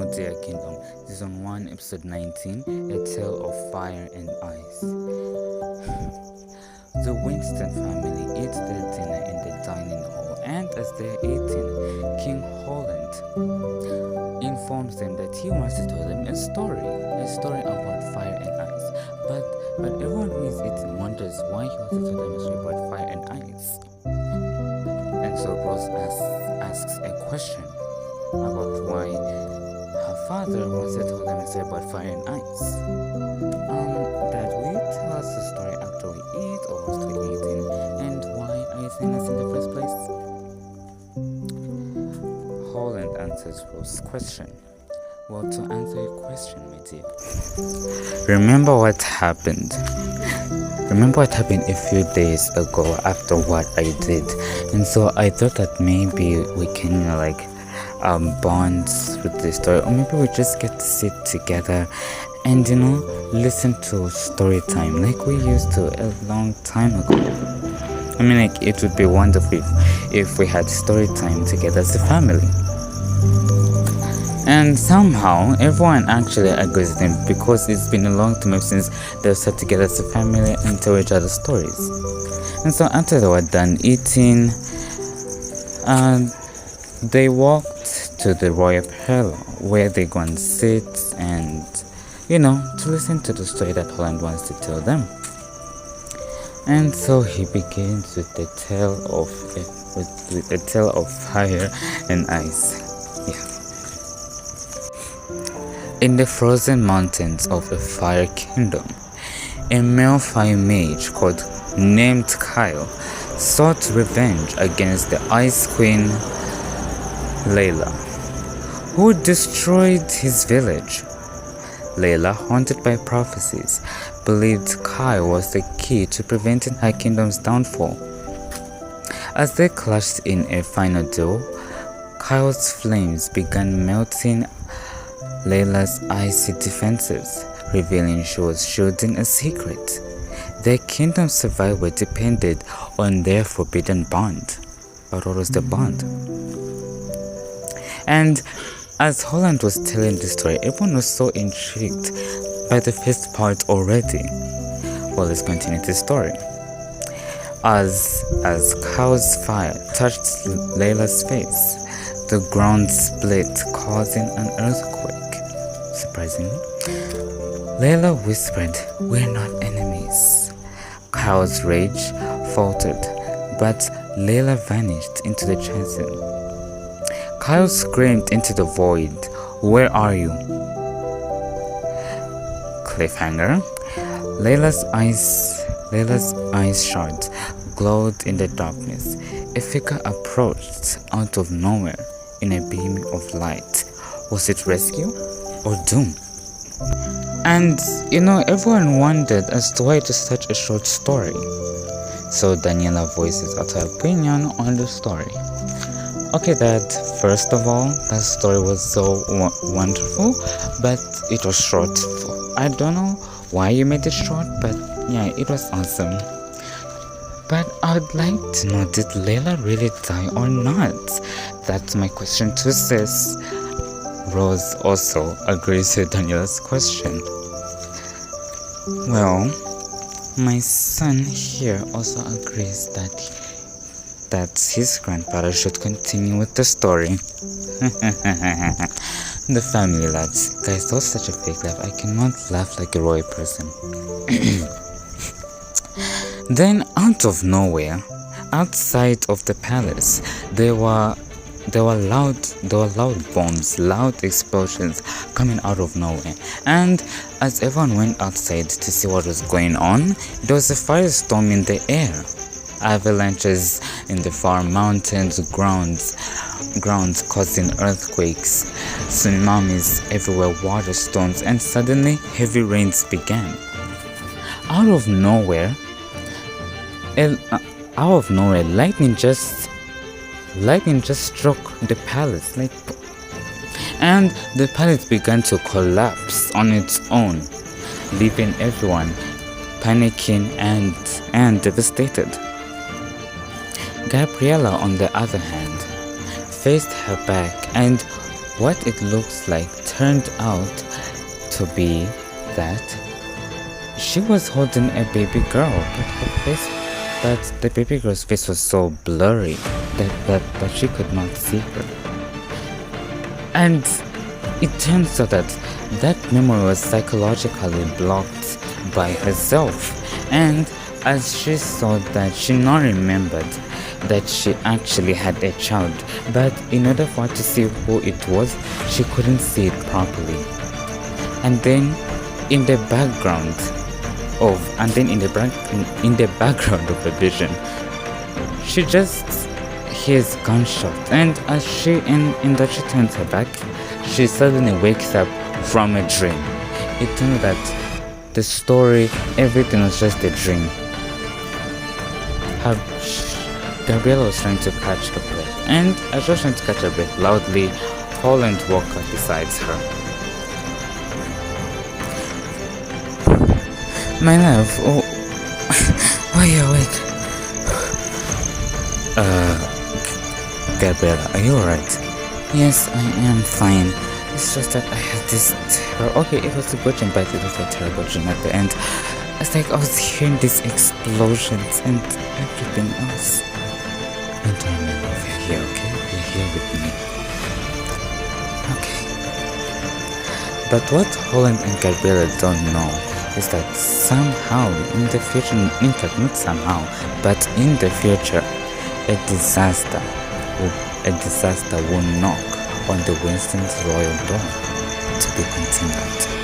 Emeraldia Kingdom, Season 1, Episode 19, A Tale of Fire and Ice. The Winston family eats their dinner in the dining hall, and as they're eating, King Holland informs them that he wants to tell them a story about fire and ice. But everyone who is eating wonders why he wants to tell them a story about fire and ice. And so Rose asks a question about why her father wants to tell them a story about fire and ice. Dad, will you tell us the story after we eat or whilst we're eating? And why are you saying us in the first place? Holland answers Rose's question. Well, to answer your question, my dear, remember what happened a few days ago after what I did. And so I thought that maybe we can, bond with the story, or maybe we just get to sit together and, listen to story time like we used to a long time ago. I mean, it would be wonderful if we had story time together as a family. And somehow everyone actually agrees with him, because it's been a long time since they've sat together as a family and tell each other stories. And so after they were done eating, they walked to the royal parlor where they go and sit and, to listen to the story that Holland wants to tell them. And so he begins with the tale of fire and ice. In the frozen mountains of the Fire Kingdom, a male fire mage named Kyle sought revenge against the Ice Queen Layla, who destroyed his village. Layla, haunted by prophecies, believed Kyle was the key to preventing her kingdom's downfall. As they clashed in a final duel, Kyle's flames began melting Layla's icy defenses, revealing she was shielding a secret. Their kingdom's survival depended on their forbidden bond. But what was the bond? And as Holland was telling the story, everyone was so intrigued by the first part already. Well, let's continue the story. As Kyle's fire touched Layla's face, the ground split, causing an earthquake. Surprisingly, Layla whispered, "We're not enemies." Kyle's rage faltered, but Layla vanished into the chasm. Kyle screamed into the void, "Where are you?" Cliffhanger. Layla's eyes shards glowed in the darkness. A figure approached out of nowhere in a beam of light. Was it rescue or doom? And everyone wondered as to why it is such a short story. So Daniela voices out her opinion on the story. Okay, Dad, first of all, that story was so wonderful, but it was short. I don't know why you made it short, but yeah, it was awesome. But I would like to know, did Layla really die or not? That's my question too, sis. Rose also agrees with Daniela's question. Well, my son here also agrees that his grandfather should continue with the story. The family laughs. Guys, that was such a fake laugh. I cannot laugh like a royal person. Then, out of nowhere, outside of the palace, there were loud bombs, loud explosions coming out of nowhere. And as everyone went outside to see what was going on, there was a firestorm in the air. Avalanches in the far mountains, grounds causing earthquakes, tsunamis everywhere, water storms, and suddenly heavy rains began. Out of nowhere, lightning just struck the palace, and the palace began to collapse on its own, leaving everyone panicking and devastated. Gabriella, on the other hand, faced her back and what it looks like turned out to be that she was holding a baby girl, but the baby girl's face was so blurry that she could not see her. And it turns out that memory was psychologically blocked by herself. And as she saw that, she now remembered that she actually had a child, but in order for her to see who it was, she couldn't see it properly. And then in the background of the vision, she just hears gunshot, and as she turns her back, she suddenly wakes up from a dream. It turns out that the story, everything was just a dream. Gabriella was trying to catch her breath, and as she was trying to catch her breath loudly, Holland walked up beside her. My love, why are you awake? Gabriella, are you alright? Yes, I am fine. It's just that I had this okay, it was a good dream, but it was a terrible dream at the end. It's like I was hearing these explosions and everything else. And I know you're here, okay? You're here with me. Okay. But what Holland and Gabriella don't know is that somehow in the future, in fact not somehow, but in the future, a disaster will knock on the Winston's royal door. To be continued.